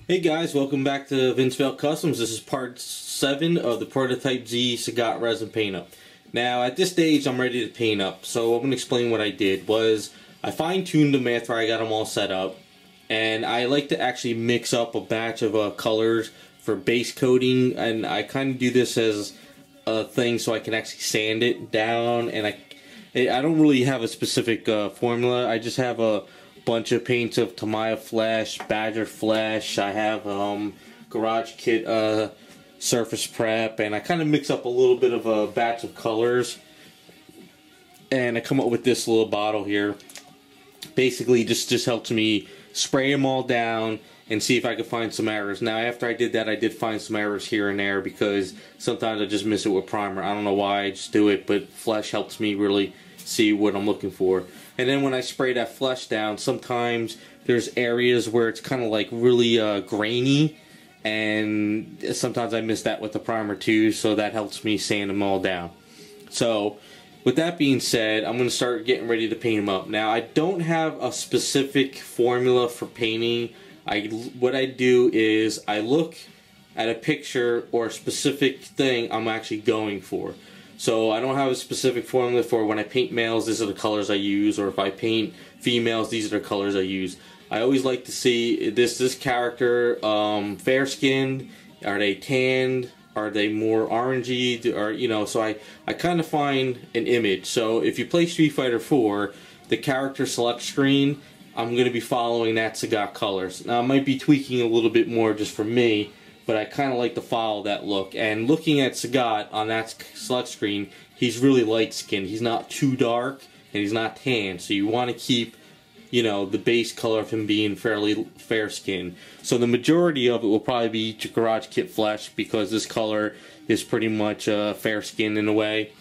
Hey guys, welcome back to Vince-Vell Customs. This is part 7 of the PrototypeZ Sagat resin paint up. Now at this stage I'm ready to paint up, so I'm going to explain what I did. Was I fine-tuned them after I got them all set up, and I like to actually mix up a batch of colors for base coating, and I kind of do this as a thing so I can actually sand it down, and I don't really have a specific formula. I just have a bunch of paints of Tamiya Flash, Badger Flash. I have Garage Kit Surface Prep, and I kind of mix up a little bit of a batch of colors, and I come up with this little bottle here. Basically, just helps me spray them all down and see if I can find some errors. Now, after I did that, I did find some errors here and there because sometimes I just miss it with primer. I don't know why, I just do it, but Flash helps me really see what I'm looking for. And then when I spray that flesh down, sometimes there's areas where it's kind of like really grainy, and sometimes I miss that with the primer too, so that helps me sand them all down. So with that being said, I'm going to start getting ready to paint them up. Now I don't have a specific formula for painting. What I do is I look at a picture or a specific thing I'm actually going for. So I don't have a specific formula for when I paint males, these are the colors I use, or if I paint females, these are the colors I use. I always like to see this character fair skinned, are they tanned, are they more orangey, or so I kind of find an image. So if you play Street Fighter 4, the character select screen, I'm going to be following that Sagat colors. Now I might be tweaking a little bit more just for me, but I kind of like to follow that look. And looking at Sagat on that select screen, he's really light skinned. He's not too dark and he's not tan. So you want to keep, the base color of him being fairly fair skinned. So the majority of it will probably be Garage Kit Flesh because this color is pretty much fair skinned in a way.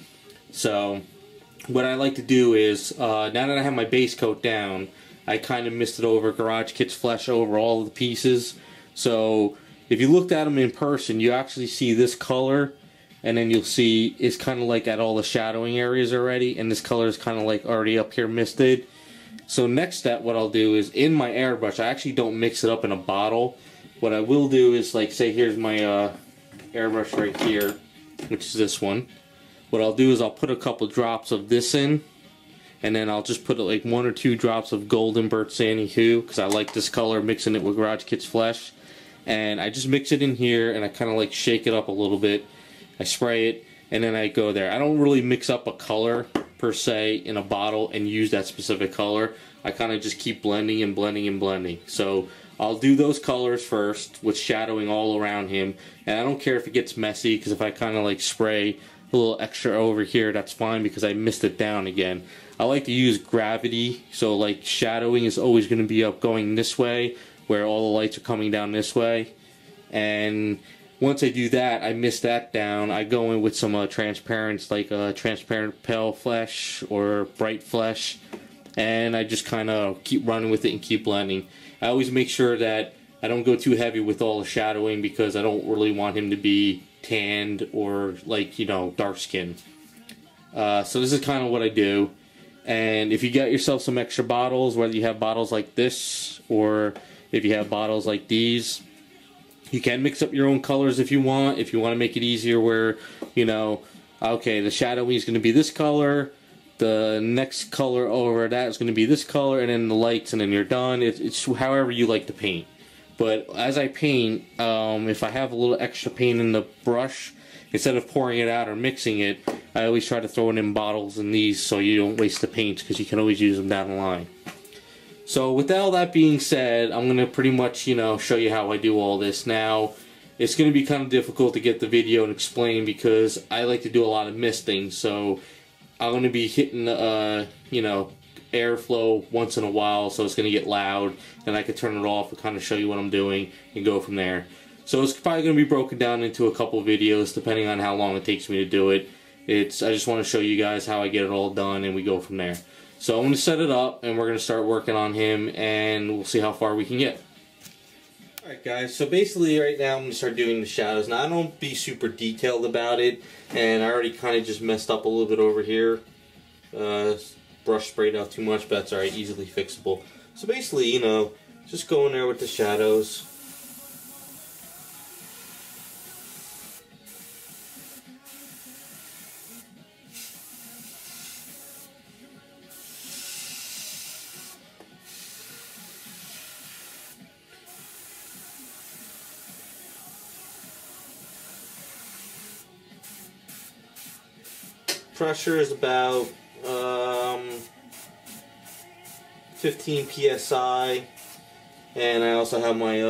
So what I like to do is, now that I have my base coat down, I kind of misted over Garage Kit's Flesh over all of the pieces. So if you looked at them in person, you actually see this color, and then you'll see it's kind of like at all the shadowing areas already, and this color is kind of like already up here misted. So next step, what I'll do is in my airbrush, I actually don't mix it up in a bottle. What I will do is, like, say here's my airbrush right here, which is this one. What I'll do is I'll put a couple drops of this in, and then I'll just put like 1 or 2 drops of Golden Bird Sandy Hue, because I like this color, mixing it with Garage Kit's Flesh. And I just mix it in here, and I kind of like shake it up a little bit. I spray it, and then I go there. I don't really mix up a color per se in a bottle and use that specific color. I kind of just keep blending and blending and blending. So I'll do those colors first with shadowing all around him, and I don't care if it gets messy, because if I kind of like spray a little extra over here, that's fine because I missed it down again. I like to use gravity, so like shadowing is always going to be up going this way, where all the lights are coming down this way. And once I do that, I mist that down, I go in with some transparents, like transparent pale flesh or bright flesh, and I just kind of keep running with it and keep blending. I always make sure that I don't go too heavy with all the shadowing, because I don't really want him to be tanned or like, dark skin. So this is kind of what I do. And if you get yourself some extra bottles, whether you have bottles like this or if you have bottles like these, you can mix up your own colors if you want. If you want to make it easier where, okay, the shadowing is going to be this color, the next color over that is going to be this color, and then the lights, and then you're done. It's however you like to paint. But as I paint, if I have a little extra paint in the brush, instead of pouring it out or mixing it, I always try to throw it in bottles in these so you don't waste the paints, because you can always use them down the line. So with all that being said, I'm going to pretty much, show you how I do all this. Now, it's going to be kind of difficult to get the video and explain because I like to do a lot of misting. So I'm going to be hitting, airflow once in a while, so it's going to get loud. And I can turn it off and kind of show you what I'm doing and go from there. So it's probably going to be broken down into a couple videos depending on how long it takes me to do it. I just want to show you guys how I get it all done, and we go from there. So I'm going to set it up, and we're going to start working on him, and we'll see how far we can get. Alright guys, so basically right now I'm going to start doing the shadows. Now I don't be super detailed about it, and I already kind of just messed up a little bit over here. Brush sprayed out too much, but that's alright, easily fixable. So basically, just go in there with the shadows. pressure is about 15 psi, and I also have my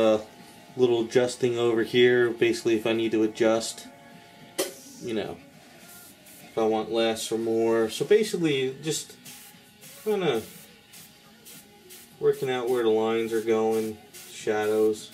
little adjusting over here. Basically, if I need to adjust, you know, if I want less or more. So basically, just kind of working out where the lines are going, shadows.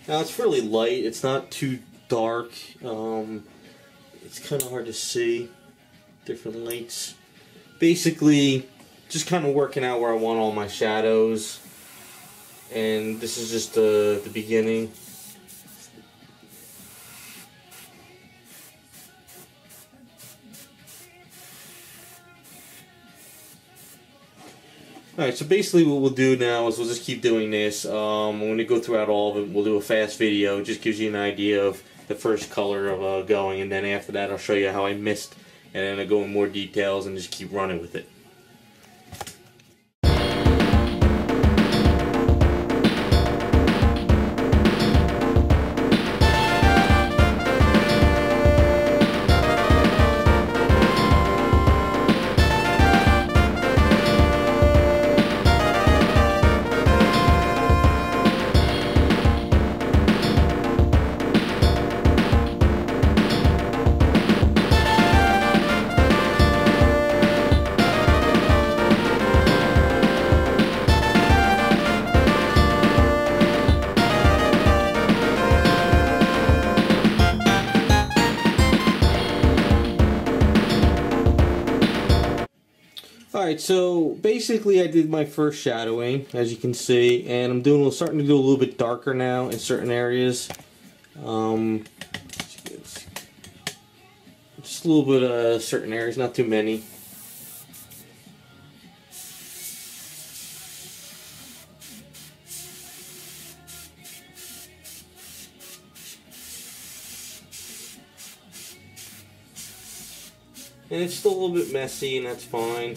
Now it's fairly light, it's not too dark, it's kind of hard to see different lights. Basically, just kind of working out where I want all my shadows, and this is just the beginning. Alright, so basically what we'll do now is we'll just keep doing this. I'm going to go throughout all of it. We'll do a fast video. It just gives you an idea of the first color of going, and then after that I'll show you how I missed, and then I'll go in more details and just keep running with it. Alright, so basically I did my first shadowing, as you can see, and I'm starting to do a little bit darker now in certain areas. Just a little bit of certain areas, not too many. And it's still a little bit messy, and that's fine.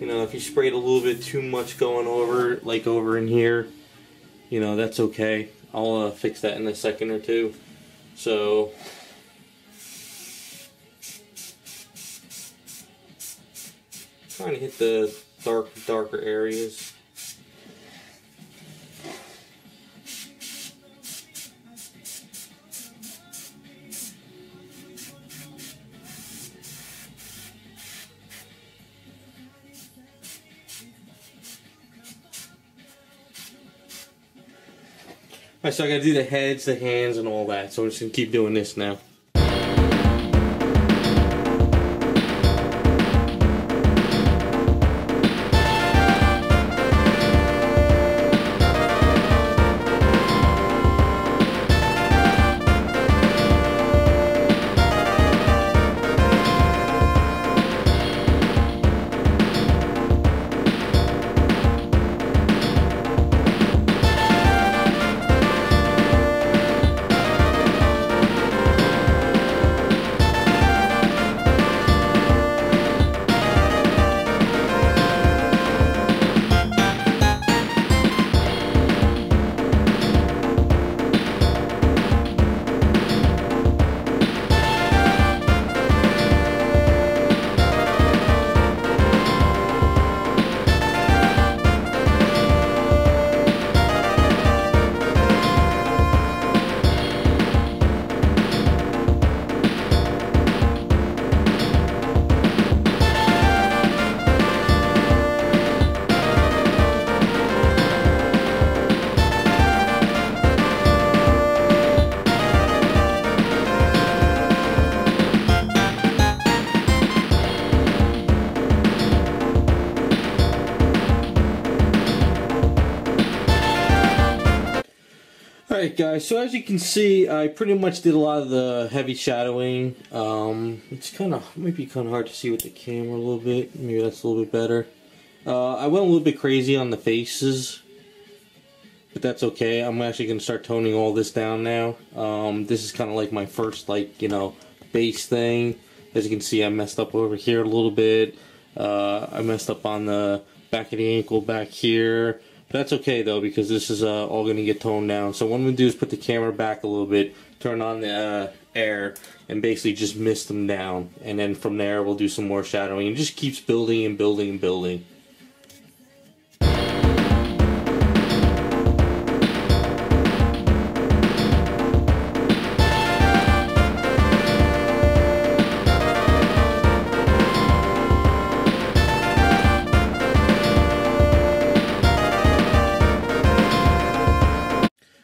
You know, if you sprayed a little bit too much going over, like over in here, you know, that's okay. I'll fix that in a second or two. So, trying to hit the darker areas. Alright, so I gotta do the heads, the hands, and all that, so I'm just gonna keep doing this now. Alright guys, so as you can see, I pretty much did a lot of the heavy shadowing. It's might be kind of hard to see with the camera a little bit. Maybe that's a little bit better. I went a little bit crazy on the faces. but that's okay. I'm actually going to start toning all this down now. This is kind of like my first, like, you know, base thing. As you can see, I messed up over here a little bit. I messed up on the back of the ankle back here. But that's okay though, because this is all going to get toned down. So what I'm going to do is put the camera back a little bit, turn on the air, and basically just mist them down. And then from there we'll do some more shadowing. It just keeps building and building and building.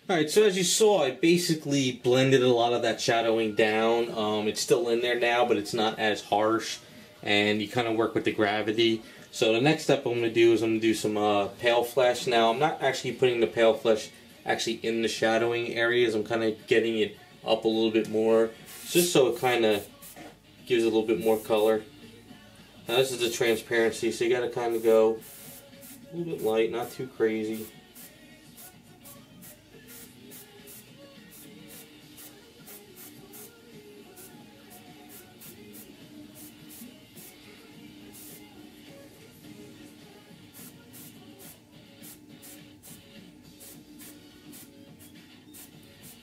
Alright, so as you saw, I basically blended a lot of that shadowing down. It's still in there now, but it's not as harsh, and you kind of work with the gravity. So the next step I'm going to do is I'm going to do some pale flesh. Now, I'm not actually putting the pale flesh actually in the shadowing areas. I'm kind of getting it up a little bit more, just so it kind of gives a little bit more color. Now this is the transparency, so you got to kind of go a little bit light, not too crazy.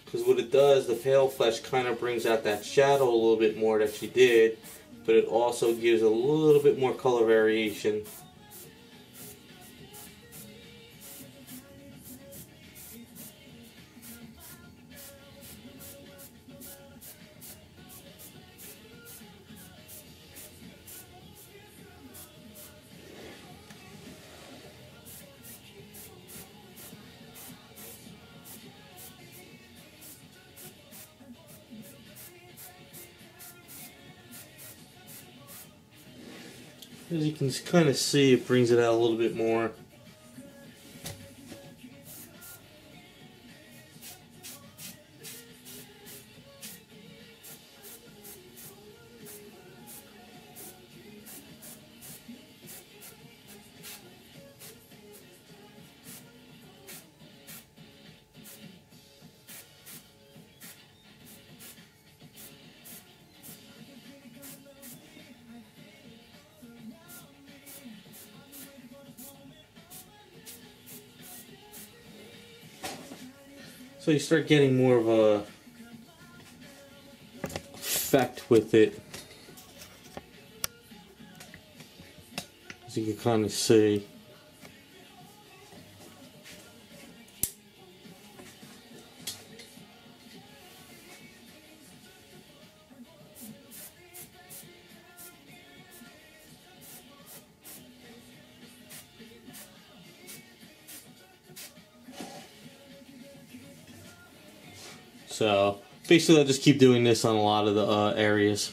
Because what it does, the pale flesh kind of brings out that shadow a little bit more that you did, but it also gives a little bit more color variation. As you can kind of see, it brings it out a little bit more. So you start getting more of a effect with it, as you can kind of see. So basically I'll just keep doing this on a lot of the areas.